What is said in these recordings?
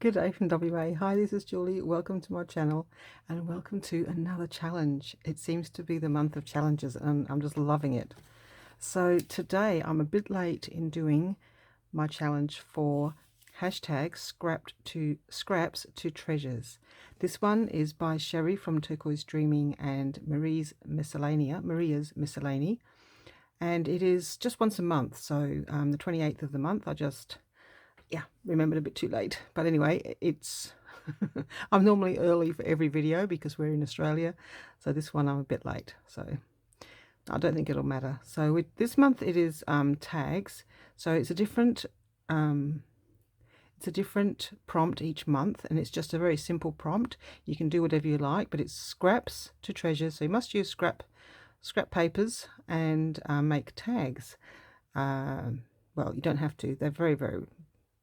Good day from WA. Hi, this is Julie. Welcome to my channel and welcome to another challenge. It seems to be the month of challenges and I'm just loving it. So today I'm a bit late in doing my challenge for hashtag scraps to treasures. This one is by Sheree from Turquoise Dreaming and Maria's Miscellany, and it is just once a month. So the 28th of the month, I just remembered a bit too late, but anyway, it's I'm normally early for every video because we're in Australia, so this one I'm a bit late, so I don't think it'll matter. So with this month it is tags, so it's a different prompt each month, and it's just a very simple prompt. You can do whatever you like, but it's scraps to treasures, so you must use scrap papers and make tags. Well, you don't have to, they're very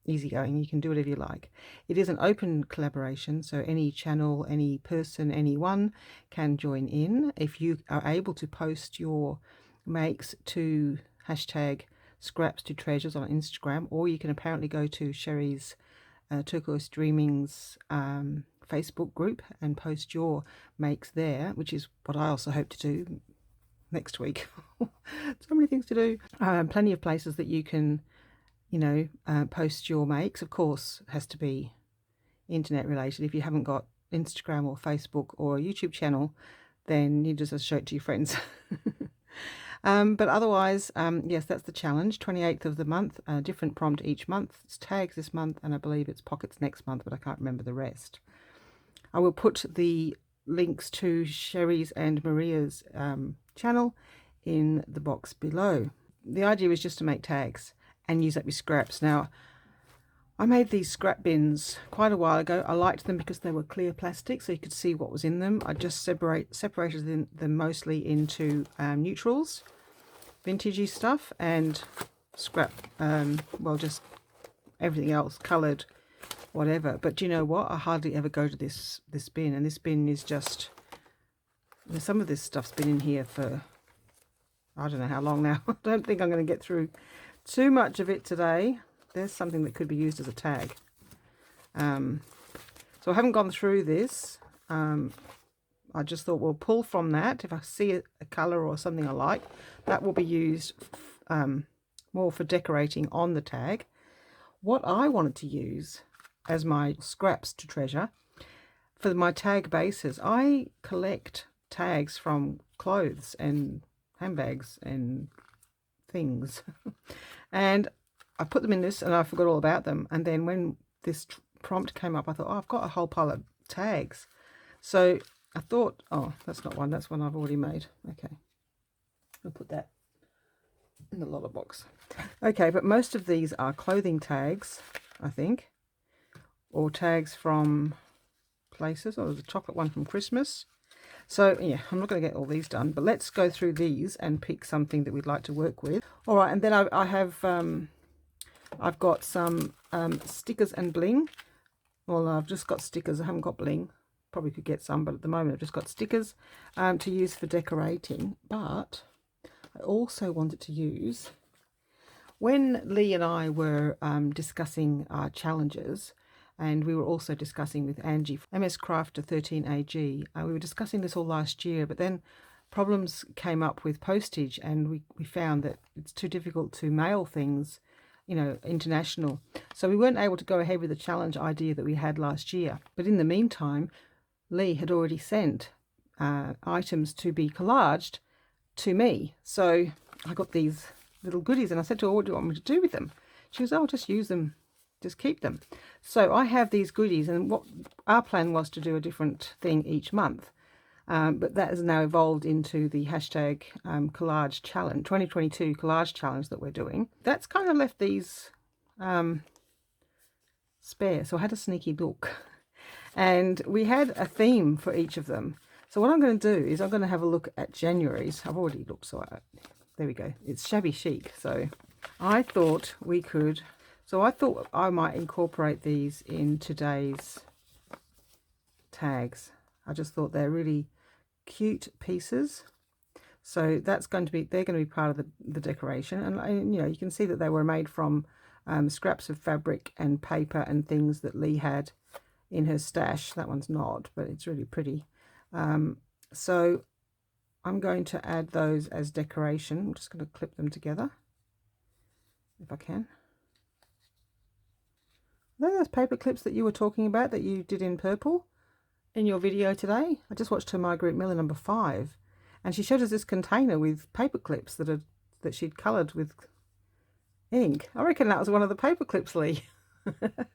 easygoing. You can do whatever you like. It is an open collaboration, so any channel, any person, anyone can join in. If you are able to post your makes to hashtag scraps to treasures on Instagram, or you can apparently go to Sheree's Turquoise Dreaming's Facebook group and post your makes there, which is what I also hope to do next week. So many things to do. Plenty of places that you can post your makes. Of course, has to be internet related. If you haven't got Instagram or Facebook or a YouTube channel, then you just show it to your friends. But otherwise, yes, that's the challenge. 28th of the month, a different prompt each month. It's tags this month, and I believe it's pockets next month, but I can't remember the rest. I will put the links to Sheree's and Maria's channel in the box below. The idea is just to make tags and use up your scraps. Now, I made these scrap bins quite a while ago. I liked them because they were clear plastic, so you could see what was in them. I just separated them mostly into neutrals, vintagey stuff, and scrap, well, just everything else, coloured, whatever. But do you know what? I hardly ever go to this bin, and this bin is just, some of this stuff's been in here for I don't know how long now. I don't think I'm going to get through too much of it today. There's something that could be used as a tag. So I haven't gone through this. I just thought we'll pull from that. If I see a colour or something I like, that will be used more for decorating on the tag. What I wanted to use as my scraps to treasure for my tag bases, I collect tags from clothes and handbags and things. And I put them in this and I forgot all about them. And then when this prompt came up, I thought, oh, I've got a whole pile of tags. So I thought, oh, that's not one. That's one I've already made. Okay. I'll put that in the loller box. Okay, but most of these are clothing tags, I think, or tags from places. Oh, there's a chocolate one from Christmas. So yeah, I'm not going to get all these done, but let's go through these and pick something that we'd like to work with. All right, and then I have, I've got some stickers and bling. Well, I've just got stickers. I haven't got bling. Probably could get some, but at the moment I've just got stickers to use for decorating. But I also wanted to use, when Leigh and I were discussing our challenges, and we were also discussing with Angie, MS Crafter 13AG, we were discussing this all last year, but then problems came up with postage, and we found that it's too difficult to mail things, international. So we weren't able to go ahead with the challenge idea that we had last year. But in the meantime, Leigh had already sent items to be collaged to me. So I got these little goodies, and I said to her, what do you want me to do with them? She goes, oh, just use them. Just keep them. So I have these goodies, and what our plan was to do a different thing each month, but that has now evolved into the hashtag collage challenge, 2022 collage challenge that we're doing. That's kind of left these spare, so I had a sneaky look, and we had a theme for each of them. So what I'm going to do is I'm going to have a look at January's. I've already looked, so there we go. It's shabby chic. So I thought we could. So I thought I might incorporate these in today's tags. I just thought they're really cute pieces. So that's going to be, they're going to be part of the decoration. And you can see that they were made from scraps of fabric and paper and things that Leigh had in her stash. That one's not, but it's really pretty. So I'm going to add those as decoration. I'm just going to clip them together if I can. Are those paper clips that you were talking about that you did in purple in your video today? I just watched her Margaret Miller number 5, and she showed us this container with paper clips that she'd coloured with ink. I reckon that was one of the paper clips, Leigh. Isn't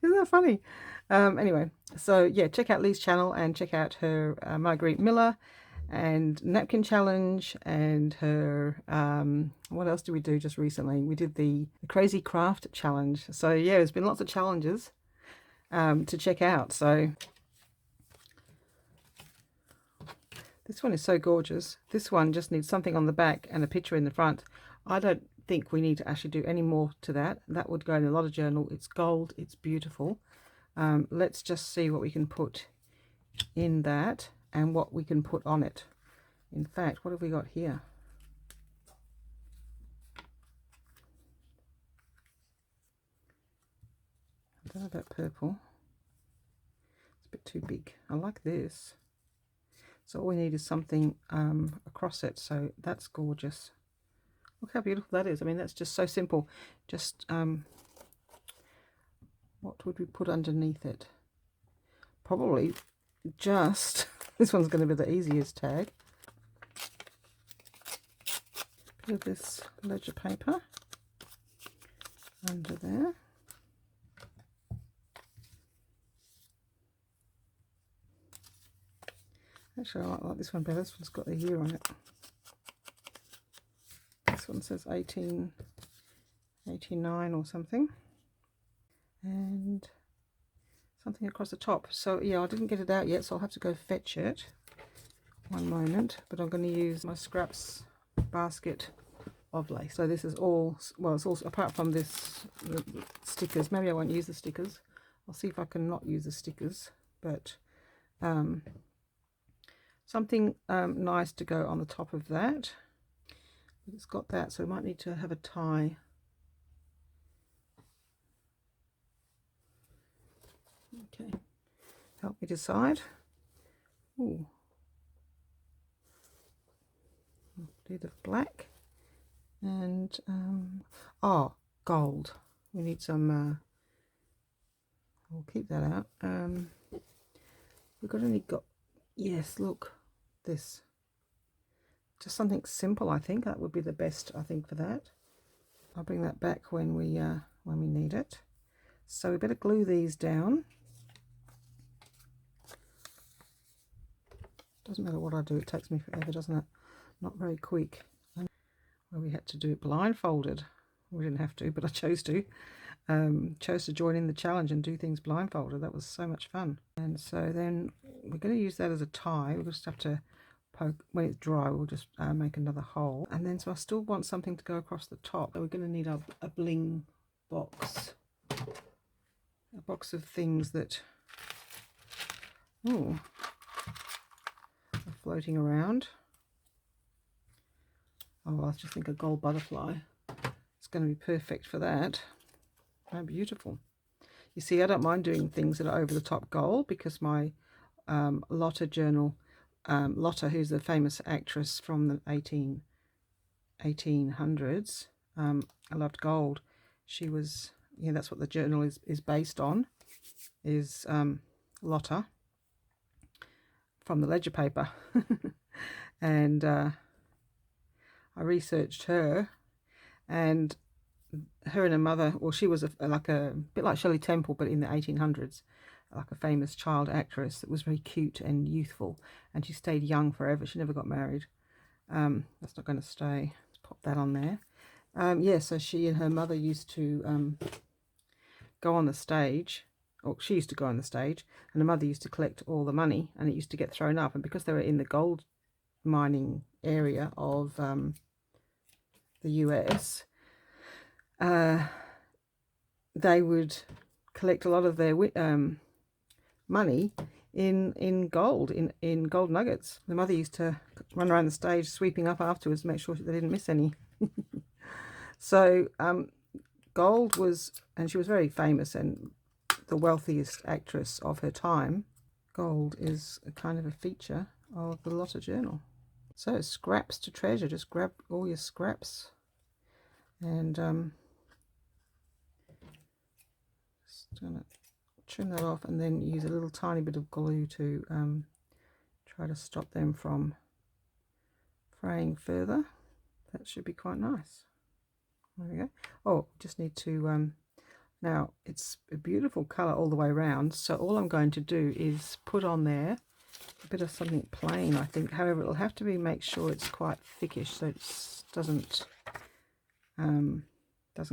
that funny? Anyway, so yeah, check out Leigh's channel and check out her Marguerite Miller and napkin challenge, and her what else did we do just recently? We did the crazy craft challenge. So yeah, there's been lots of challenges to check out. So this one is so gorgeous. This one just needs something on the back and a picture in the front. I don't think we need to actually do any more to that. That would go in a lot of journal. It's gold, it's beautiful. Let's just see what we can put in that and what we can put on it. In fact, what have we got here? I don't know about purple. It's a bit too big. I like this. So all we need is something across it. So that's gorgeous. Look how beautiful that is. I mean, that's just so simple. Just what would we put underneath it? Probably just, this one's going to be the easiest tag. Bit of this ledger paper under there. Actually, I like this one better. This one's got the year on it. This one says 1889 or something. And something across the top. So yeah, I didn't get it out yet, so I'll have to go fetch it. One moment. But I'm going to use my scraps basket of lace. So this is all, well, it's also, apart from this, the stickers. Maybe I won't use the stickers. I'll see if I can not use the stickers. But something nice to go on the top of that. But it's got that, so we might need to have a tie. Okay, help me decide. Ooh, do the black and oh, gold. We need some. We'll keep that out. We've got yes. Look, this. Just something simple. I think that would be the best. I think for that. I'll bring that back when we need it. So we better glue these down. Doesn't matter what I do, it takes me forever, doesn't it? Not very quick. Well, we had to do it blindfolded. We didn't have to, but I chose to. Chose to join in the challenge and do things blindfolded. That was so much fun. And so then we're going to use that as a tie. We'll just have to poke, when it's dry, we'll just make another hole. And then so I still want something to go across the top. So we're going to need a bling box. A box of things that are floating around. Oh, I just think a gold butterfly. It's going to be perfect for that. How beautiful. You see, I don't mind doing things that are over the top gold because my Lotta journal, Lotta, who's a famous actress from the 1800s, I loved gold. She was, yeah, that's what the journal is based on, is Lotta from the ledger paper. And I researched her, and her and her mother, well, she was like a bit like Shirley Temple, but in the 1800s, like a famous child actress that was very cute and youthful, and she stayed young forever. She never got married. That's not going to stay. Let's pop that on there. Yeah, so she and her mother used to go on the stage, or she used to go on the stage, and her mother used to collect all the money, and it used to get thrown up. And because they were in the gold mining area of the US, they would collect a lot of their money in gold, in gold nuggets. The mother used to run around the stage sweeping up afterwards to make sure they didn't miss any. So gold was, and she was very famous and the wealthiest actress of her time. Gold is a kind of a feature of the Lotta journal. So scraps to treasure, just grab all your scraps and just gonna trim that off and then use a little tiny bit of glue to try to stop them from fraying further. That should be quite nice. There we go. Oh, just need to now it's a beautiful color all the way around, so all I'm going to do is put on there a bit of something plain, I think. However, it'll have to be, make sure it's quite thickish so it doesn't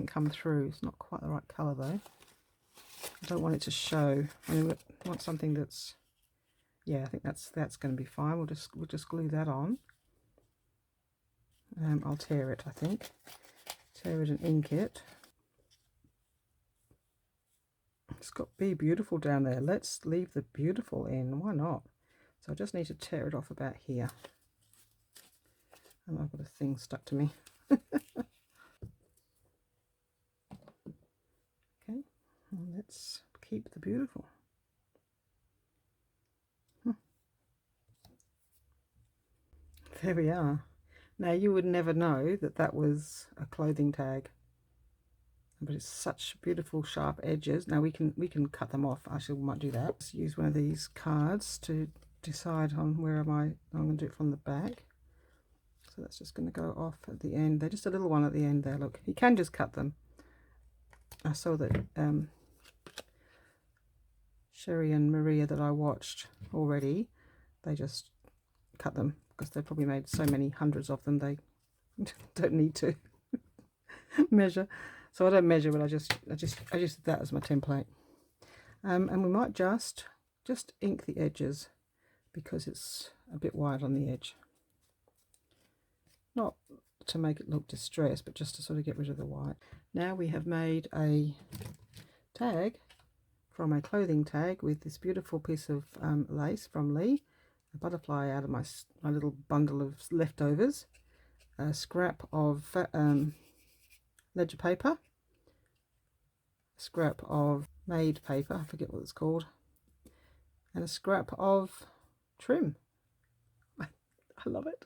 come through. It's not quite the right color though. I don't want it to show. I mean, I want something that's, yeah, I think that's going to be fine. We'll just glue that on. I'll tear it, I think. Tear it and ink it. It's got Be Beautiful down there. Let's leave the beautiful in. Why not? So I just need to tear it off about here. And I've got a thing stuck to me. Okay, well, let's keep the beautiful. There we are. Now you would never know that that was a clothing tag, but it's such beautiful sharp edges. Now we can cut them off. Actually, we might do that. Let's use one of these cards to decide on where I'm going to do it from the back. So that's just going to go off at the end. They're just a little one at the end there. Look, you can just cut them. I saw that Sheree and Maria that I watched already, they just cut them because they probably made so many hundreds of them they don't need to measure. So I don't measure, but I just did that as my template. And we might just ink the edges because it's a bit wide on the edge. Not to make it look distressed, but just to sort of get rid of the white. Now we have made a tag from a clothing tag with this beautiful piece of lace from Leigh, a butterfly out of my little bundle of leftovers, a scrap of ledger paper, a scrap of made paper, I forget what it's called, and a scrap of trim. I love it.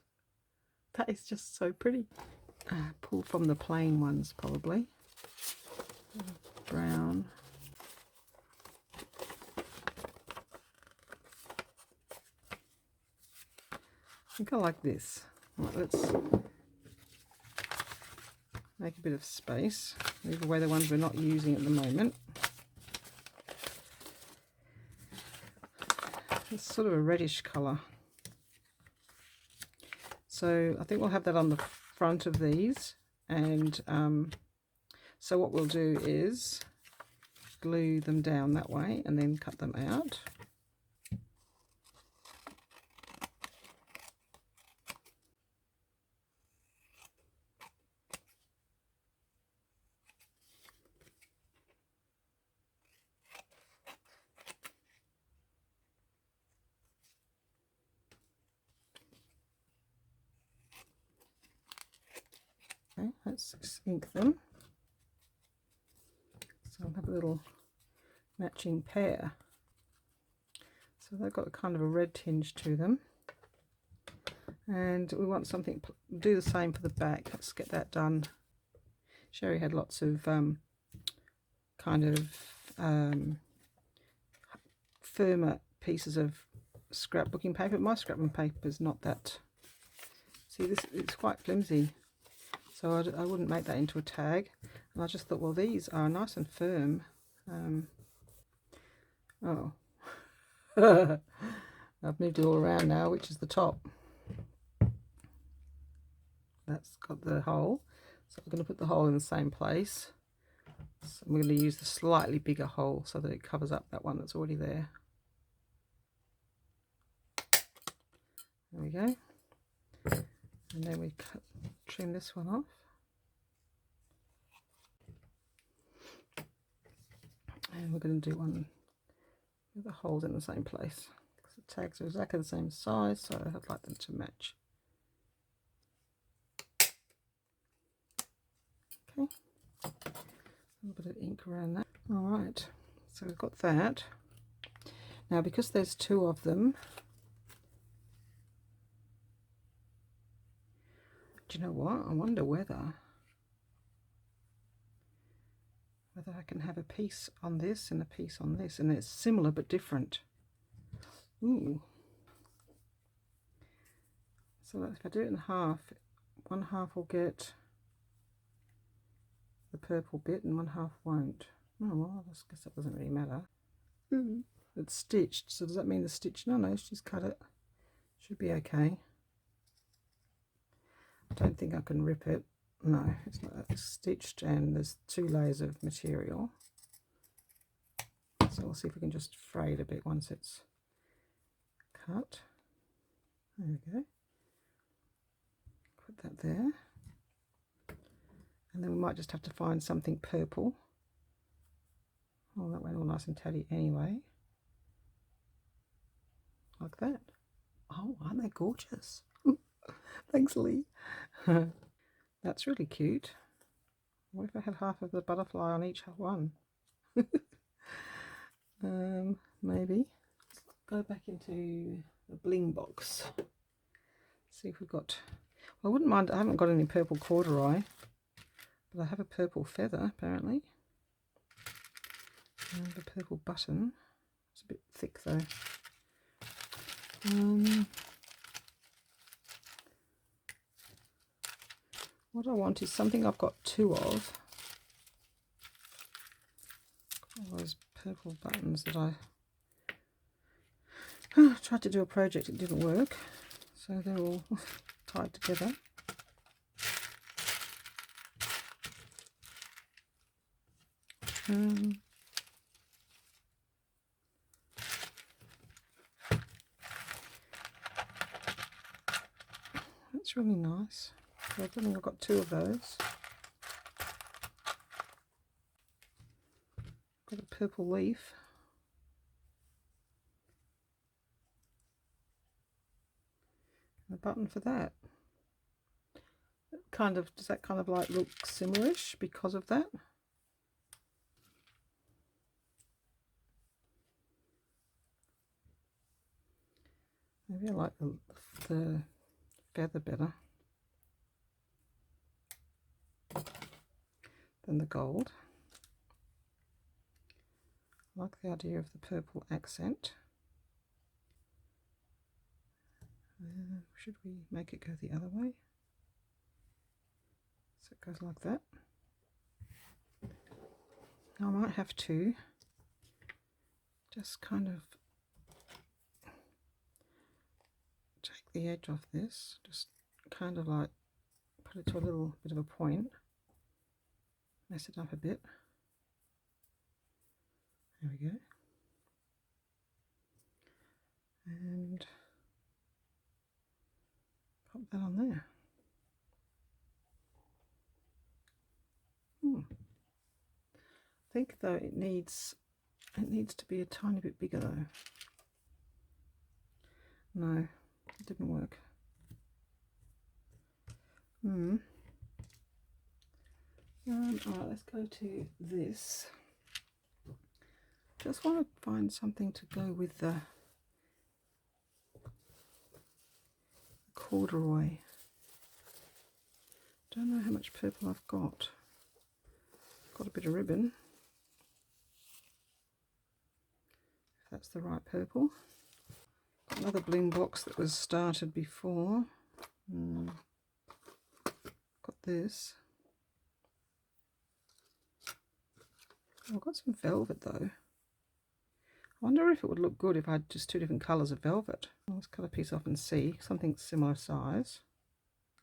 That is just so pretty. Pull from the plain ones probably. Brown. I think I like this. Right, let's make a bit of space. Leave away the ones we're not using at the moment. It's sort of a reddish colour. So I think we'll have that on the front of these. And so what we'll do is glue them down that way and then cut them out. Okay, let's ink them. So I'll have a little matching pair. So they've got a kind of a red tinge to them. And we want something, do the same for the back. Let's get that done. Sheree had lots of kind of firmer pieces of scrapbooking paper. My scrapbooking paper is not that, see, this it's quite flimsy. So I wouldn't make that into a tag. And I just thought, well, these are nice and firm. Oh, I've moved it all around now, which is the top. That's got the hole. So I'm going to put the hole in the same place. So I'm going to use the slightly bigger hole so that it covers up that one that's already there. There we go. And then we trim this one off. And we're going to do one with the holes in the same place. Because the tags are exactly the same size, so I'd like them to match. Okay. A little bit of ink around that. All right, so we've got that. Now, because there's two of them, do you know what? I wonder whether I can have a piece on this and a piece on this, and it's similar but different. Ooh. So if I do it in half, one half will get the purple bit and one half won't. Oh well, I guess that doesn't really matter. It's stitched, so does that mean the stitch? No, she's cut it. Should be okay. I don't think I can rip it. No, it's not. It's stitched and there's two layers of material. So we'll see if we can just fray it a bit once it's cut. There we go. Put that there. And then we might just have to find something purple. Oh, that went all nice and tatty anyway. Like that. Oh, aren't they gorgeous? Thanks, Leigh. That's really cute. What if I had half of the butterfly on each one? Maybe. Go back into the bling box. See if we've got... Well, I wouldn't mind. I haven't got any purple corduroy, but I have a purple feather apparently. And a purple button. It's a bit thick though. What I want is something I've got two of. All those purple buttons that I tried to do a project, it didn't work. So they're all tied together. That's really nice. So I think I've got two of those. Got a purple leaf. And a button for that. Kind of, does that kind of like look similarish because of that? Maybe I like the feather better than the gold. I like the idea of the purple accent. Should we make it go the other way? So it goes like that. I might have to just kind of take the edge off this, just kind of like put it to a little bit of a point, mess it up a bit. There we go. And pop that on there. I think though it needs to be a tiny bit bigger though. No, it didn't work. Alright, let's go to this. Just want to find something to go with the corduroy. Don't know how much purple I've got. Got a bit of ribbon. If that's the right purple. Got another bling box that was started before. Got this. I've got some velvet though. I wonder if it would look good if I had just two different colours of velvet. Let's cut a piece off and see. Something similar size.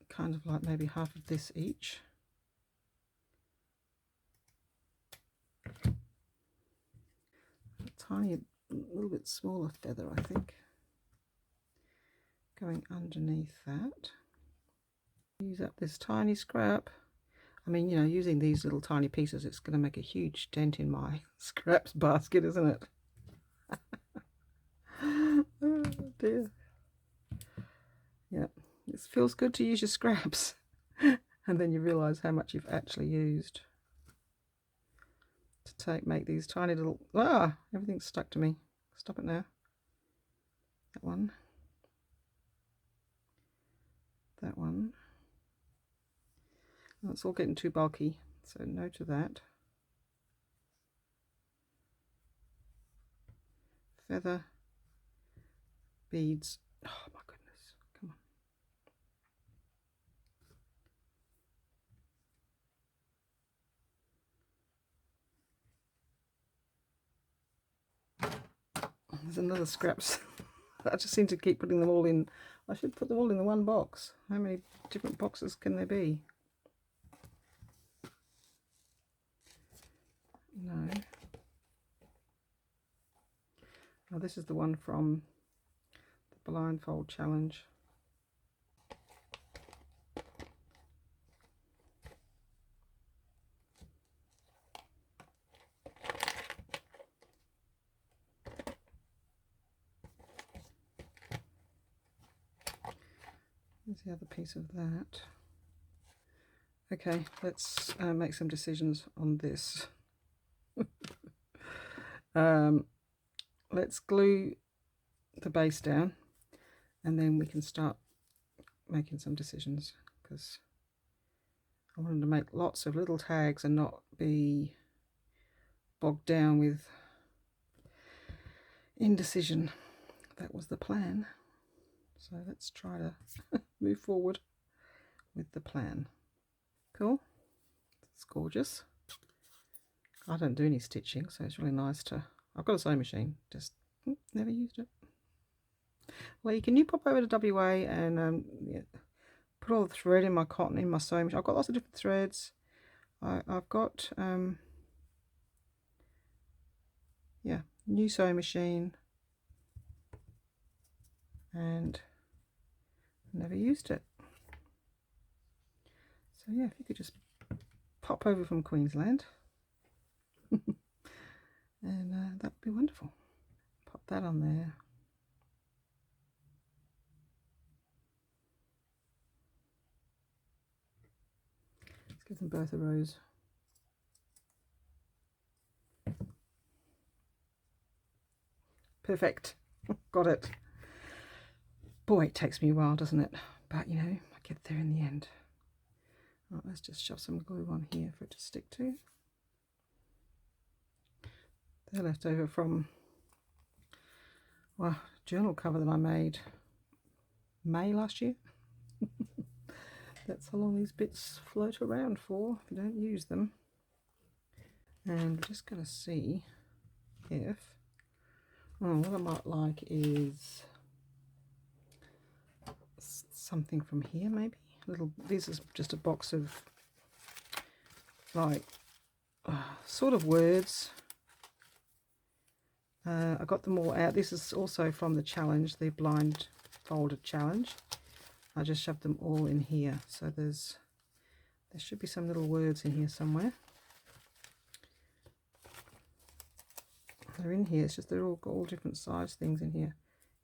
Kind of like maybe half of this each. A tiny, little bit smaller feather, I think. Going underneath that. Use up this tiny scrap. I mean, you know, using these little tiny pieces, it's going to make a huge dent in my scraps basket, isn't it? Oh dear. Yeah, it feels good to use your scraps. And then you realise how much you've actually used. to make these tiny little, everything's stuck to me. Stop it now. That one. That one. Oh, it's all getting too bulky, so no to that. Feather, beads. Oh my goodness, come on. There's another scraps. I just seem to keep putting them all in. I should put them all in the one box. How many different boxes can there be? No. Oh, this is the one from the blindfold challenge. Here's the other piece of that. Okay, let's make some decisions on this. Let's glue the base down and then we can start making some decisions, because I wanted to make lots of little tags and not be bogged down with indecision. That was the plan. So let's try to move forward with the plan. Cool. It's gorgeous. I don't do any stitching, so it's really nice to... I've got a sewing machine, just never used it. Leigh, can you pop over to WA and put all the thread in my cotton in my sewing machine? I've got lots of different threads. I've got yeah, new sewing machine, and never used it. So yeah, if you could just pop over from Queensland and that would be wonderful. Pop that on there. Let's give them both a rose. Perfect. Got it. Boy, it takes me a while, doesn't it? But you know, I get there in the end. Right, let's just shove some glue on here for it to stick to. They're left over from, well, journal cover that I made May last year. That's how long these bits float around for if you don't use them. And we're just going to see if, what I might like is something from here maybe. This is just a box of like sort of words. I got them all out. This is also from the challenge, the blind folded challenge. I just shoved them all in here, so there should be some little words in here somewhere. They're in here. It's just they're all got all different size things in here.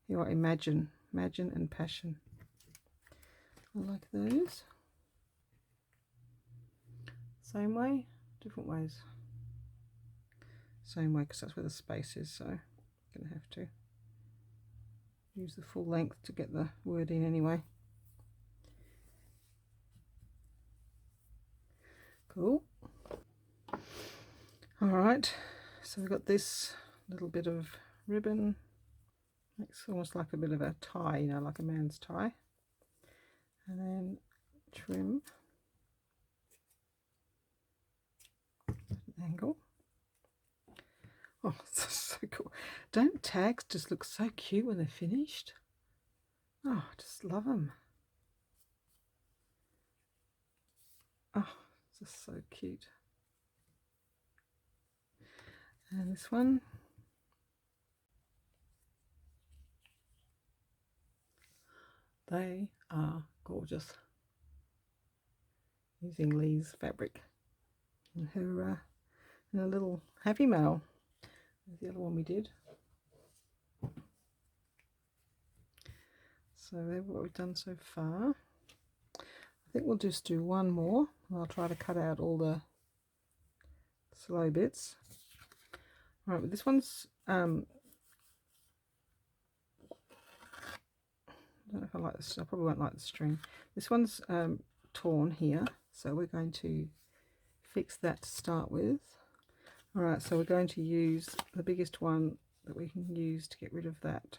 Here are imagine and passion. I like those. Same way, different ways. Same way, because that's where the space is, so I'm going to have to use the full length to get the word in anyway. Cool. Alright, so we've got this little bit of ribbon. It's almost like a bit of a tie, you know, like a man's tie. And then trim an angle. Oh, this is so cool. Don't tags just look so cute when they're finished? Oh, I just love them. Oh, it's just so cute. And this one. They are gorgeous. Using Leigh's fabric. And her in a little happy mail. There's the other one we did. So that's what we've done so far. I think we'll just do one more. I'll try to cut out all the slow bits. Right, but this one's I don't know if I like this. I probably won't like the string. This one's torn here, so we're going to fix that to start with. All right, so we're going to use the biggest one that we can use to get rid of that.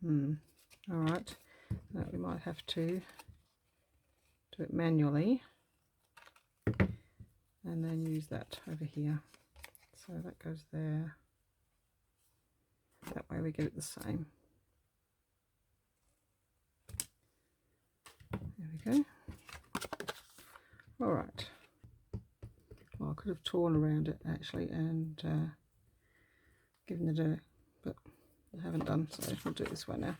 All right, we might have to do it manually and then use that over here. So that goes there. That way we get it the same. There we go. All right. Well, I could have torn around it actually and given it a, but I haven't done, so we'll do it this way now.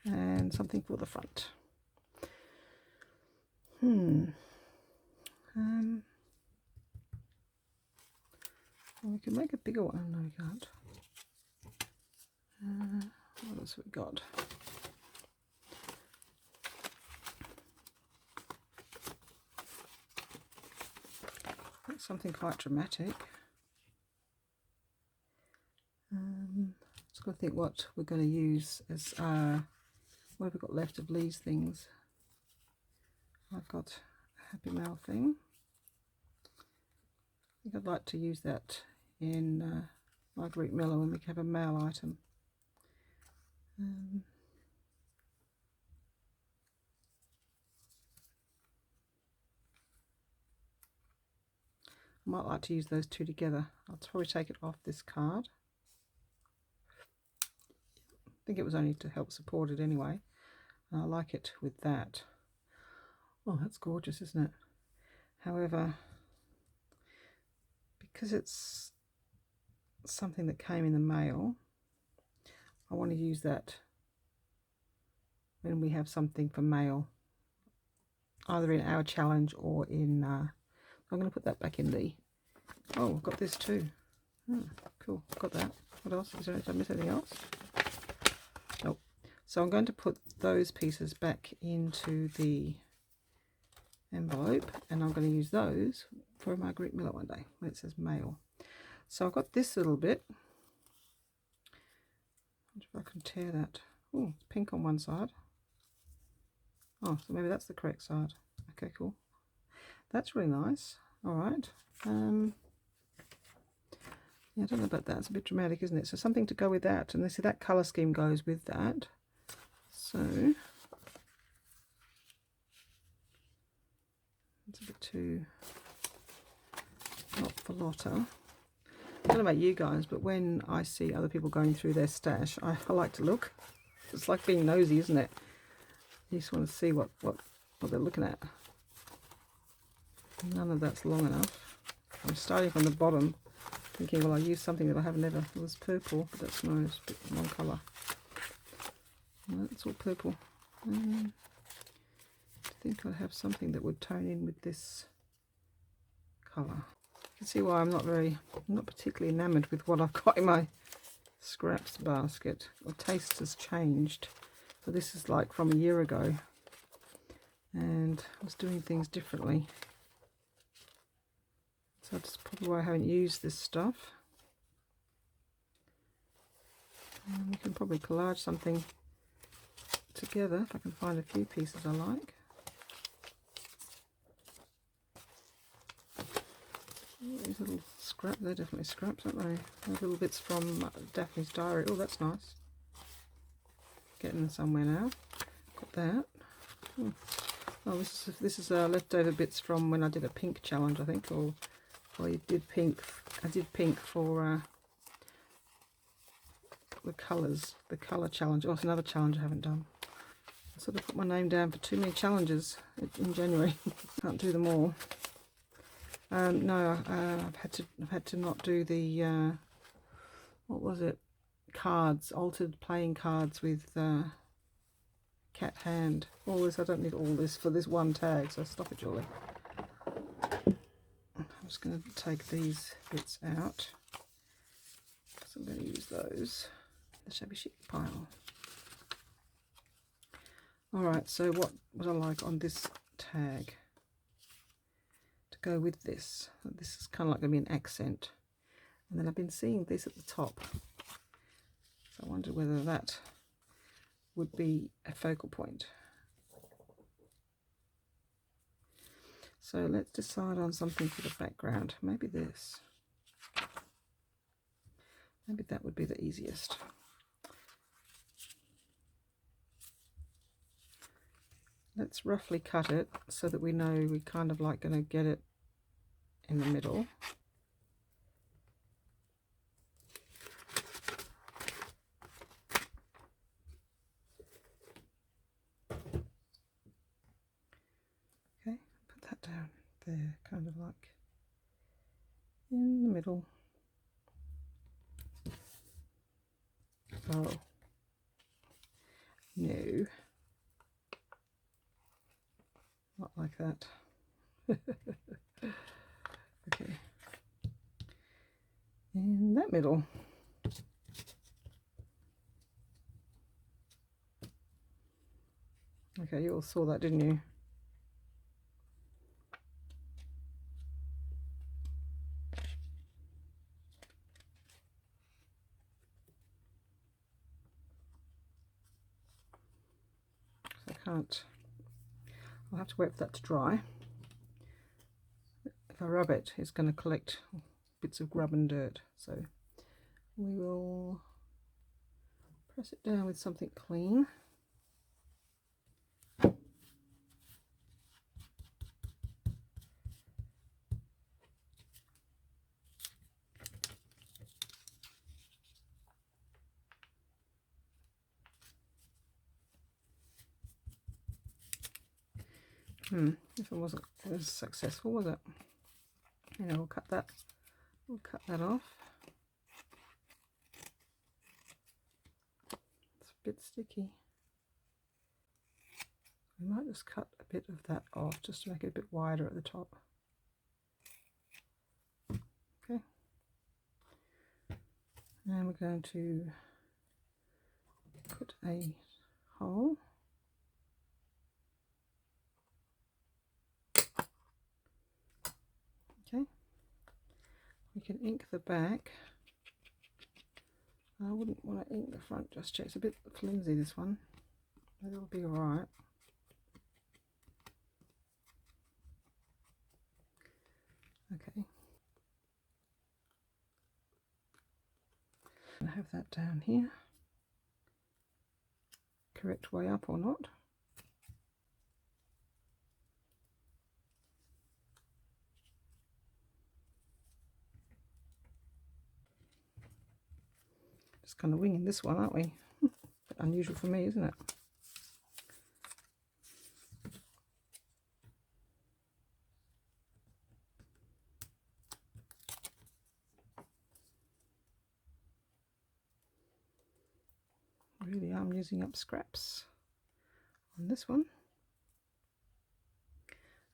And something for the front. Well, we can make a bigger one. No, we can't. What else have we got? That's something quite dramatic. Just got to think what we're going to use as what have we got left of Leigh's things? I've got a Happy Mail thing. I think I'd like to use that in Marguerite Miller when we have a mail item. I might like to use those two together. I'll probably take it off this card. I think it was only to help support it anyway. I like it with that. Oh, that's gorgeous, isn't it? However, because it's something that came in the mail, I want to use that when we have something for mail, either in our challenge or in I'm going to put that back in the, oh, I've got this too. Oh, cool, got that. What else? Did I miss anything else? Nope. So I'm going to put those pieces back into the envelope, and I'm going to use those for a Marguerite Miller one day when it says mail. So I've got this little bit. I wonder if I can tear that. Oh, it's pink on one side. Oh, so maybe that's the correct side. Okay, cool. That's really nice. All right. Yeah, I don't know about that. It's a bit dramatic, isn't it? So something to go with that. And they see that colour scheme goes with that. So it's a bit too not for Lotta. I don't know about you guys, but when I see other people going through their stash, I like to look. It's like being nosy, isn't it? You just want to see what they're looking at. None of that's long enough. I'm starting from the bottom, thinking, well, I'll use something that I have never. It was purple, but that's no, it's a bit one colour. No, it's all purple. I think I have something that would tone in with this colour. You can see why I'm not particularly enamoured with what I've got in my scraps basket. The taste has changed. So this is like from a year ago, and I was doing things differently. So that's probably why I haven't used this stuff. And we can probably collage something together if I can find a few pieces I like. These little scraps, they're definitely scraps, aren't they? They're little bits from Daphne's diary. Oh, that's nice. Getting somewhere now. Got that. Oh, this is leftover bits from when I did a pink challenge, I think, or I did pink. I did pink for the colours, the colour challenge. Oh, it's another challenge I haven't done. I sort of put my name down for too many challenges in January. Can't do them all. No, I've had to not do the what was it? Cards, altered playing cards with cat hand. All this, I don't need all this for this one tag, so stop it, Julie. I'm just going to take these bits out, so I'm going to use those in the shabby chic pile. Alright, so what would I like on this tag to go with this? This is kind of like going to be an accent. And then I've been seeing this at the top, so I wondered whether that would be a focal point. So let's decide on something for the background. Maybe this. Maybe that would be the easiest. Let's roughly cut it so that we know we're kind of like going to get it in the middle. Okay, put that down there, kind of like in the middle. Oh, no, not like that. Okay, in that middle. Okay, you all saw that, didn't you? I can't, I'll have to wait for that to dry. If I rub it, it's going to collect bits of grub and dirt, so we will press it down with something clean. If it wasn't as successful, was it? You know, we'll cut that off. It's a bit sticky. We might just cut a bit of that off just to make it a bit wider at the top. Okay. And we're going to put a hole. Okay. We can ink the back. I wouldn't want to ink the front just yet. It's a bit flimsy, this one. But it'll be alright. Okay. I have that down here. Correct way up or not. Just kind of winging this one, aren't we? Bit unusual for me, isn't it? Really, I'm using up scraps on this one.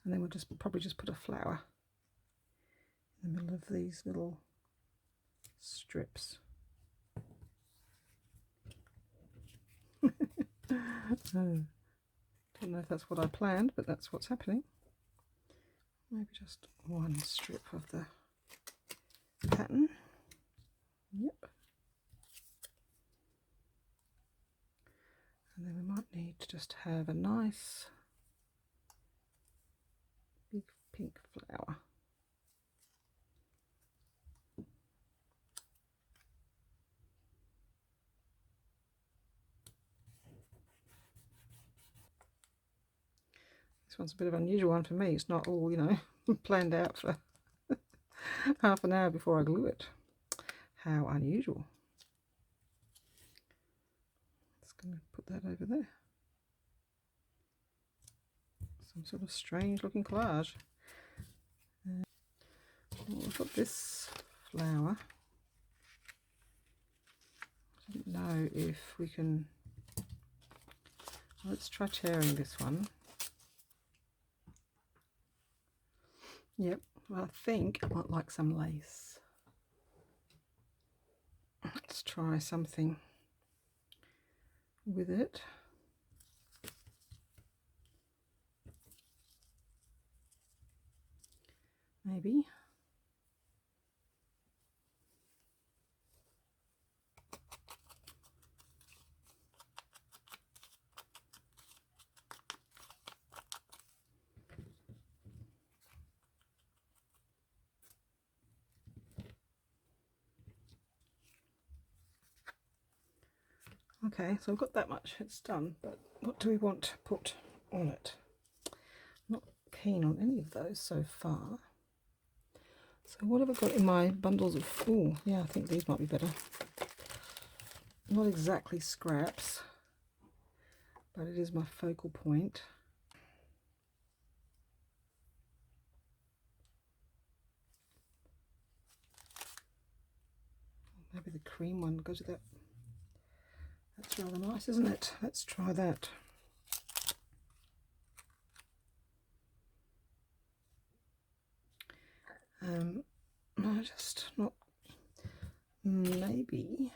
And then we'll just probably just put a flower in the middle of these little strips. Don't know if that's what I planned, but that's what's happening. Maybe just one strip of the pattern. Yep. And then we might need to just have a nice big pink flower. This one's a bit of an unusual one for me. It's not all, you know, planned out for half an hour before I glue it. How unusual. Just going to put that over there. Some sort of strange looking collage. We'll put this flower know if we can, let's try tearing this one. Yep, well, I think I might like some lace. Let's try something with it. Maybe. Okay, so I've got that much, it's done, but what do we want to put on it? Not keen on any of those so far. So what have I got in my bundles of, oh yeah, I think these might be better. Not exactly scraps, but it is my focal point. Maybe the cream one goes with that. That's rather nice, isn't it? Let's try that. No, just not. Maybe.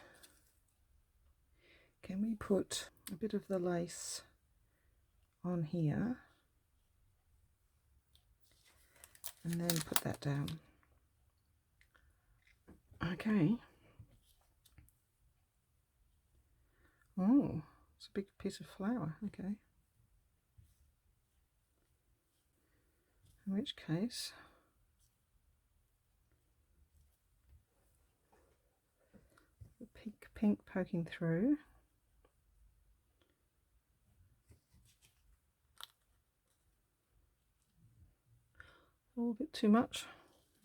Can we put a bit of the lace on here and then put that down? Okay. Oh, it's a big piece of flower. Okay. In which case, the pink poking through. A little bit too much,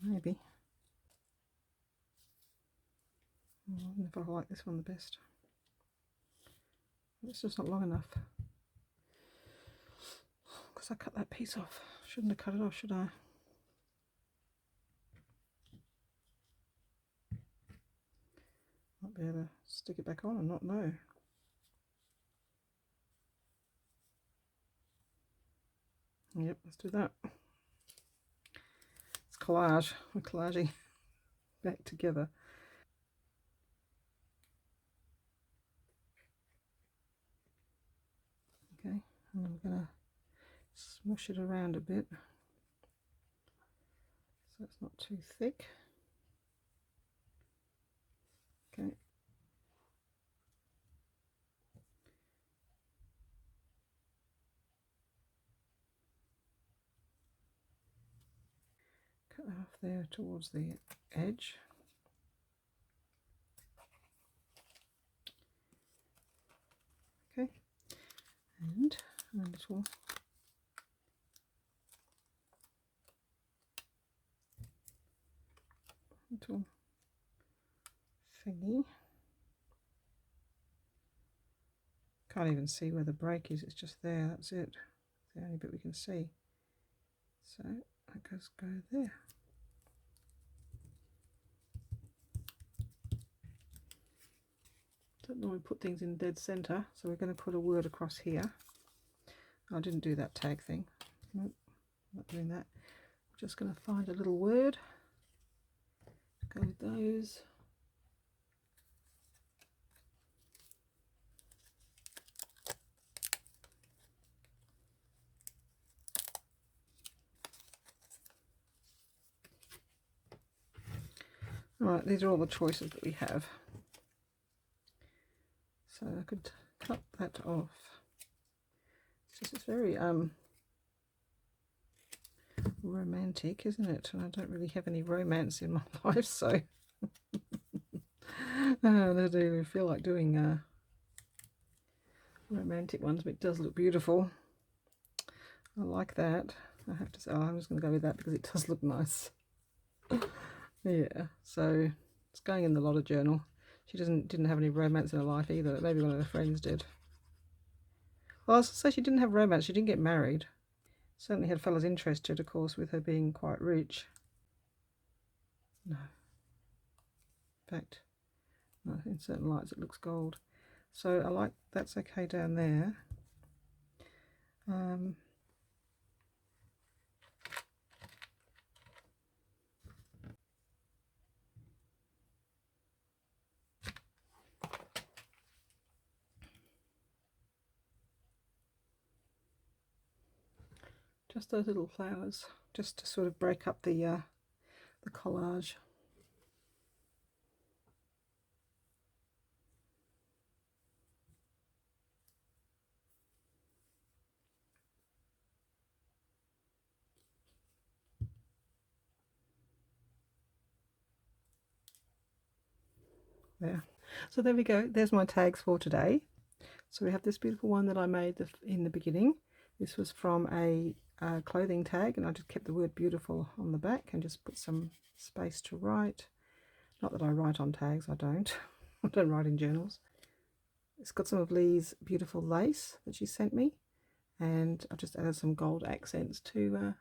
maybe. I don't know if I like this one the best. It's just not long enough. Because I cut that piece off. Shouldn't have cut it off, should I? Might be able to stick it back on and not know. Yep, let's do that. It's collage. We're collaging back together. Okay, and I'm going to smush it around a bit so it's not too thick. Okay. Cut that off there towards the edge. Okay, and a little thingy. Can't even see where the break is, it's just there, that's it. It's the only bit we can see. So that goes there. Don't normally put things in dead center, so we're going to put a word across here. I didn't do that tag thing. Nope, not doing that. I'm just going to find a little word. Go with those. Alright, these are all the choices that we have. So I could cut that off. It's very romantic, isn't it? And I don't really have any romance in my life, so I don't even feel like doing romantic ones, but it does look beautiful. I like that. I have to say, I'm just going to go with that because it does look nice. Yeah, so it's going in the Lotta journal. She didn't have any romance in her life either. Maybe one of her friends did. Well, I was going to say she didn't have romance. She didn't get married. Certainly had fellas interested, of course, with her being quite rich. No. In fact, no, in certain lights it looks gold. So I like that's okay down there. Just those little flowers, just to sort of break up the collage. There. So there we go. There's my tags for today. So we have this beautiful one that I made in the beginning. This was from a clothing tag, and I just kept the word beautiful on the back and just put some space to write. Not that I write on tags, I don't. I don't write in journals. It's got some of Leigh's beautiful lace that she sent me, and I just added some gold accents to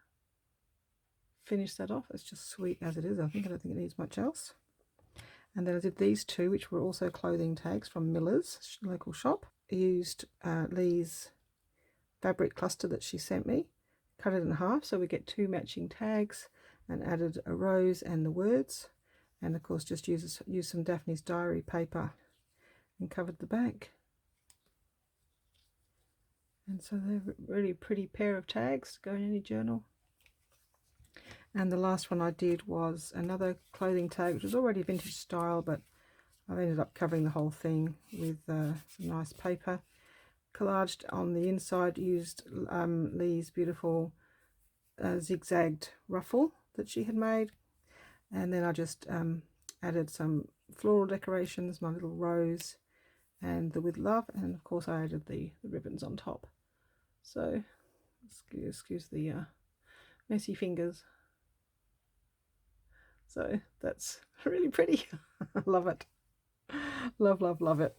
finish that off. It's just sweet as it is. I don't think it needs much else. And then I did these two, which were also clothing tags from Miller's local shop. I used Leigh's fabric cluster that she sent me, cut it in half so we get two matching tags, and added a rose and the words, and of course just used some Daphne's diary paper and covered the back. And so they're a really pretty pair of tags to go in any journal. And the last one I did was another clothing tag, which was already vintage style, but I've ended up covering the whole thing with some nice paper. Collaged on the inside, used Leigh's beautiful zigzagged ruffle that she had made, and then I just added some floral decorations, my little rose and the with love, and of course I added the ribbons on top. So excuse the messy fingers. So that's really pretty. I love it. Love it.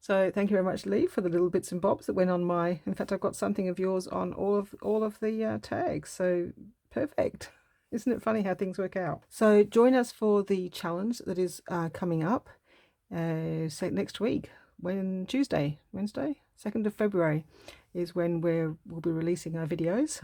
So thank you very much, Leigh, for the little bits and bobs that went on my, in fact I've got something of yours on all of the tags, so perfect. Isn't it funny how things work out? So join us for the challenge that is coming up say next week, Wednesday, 2nd of February is when we'll be releasing our videos.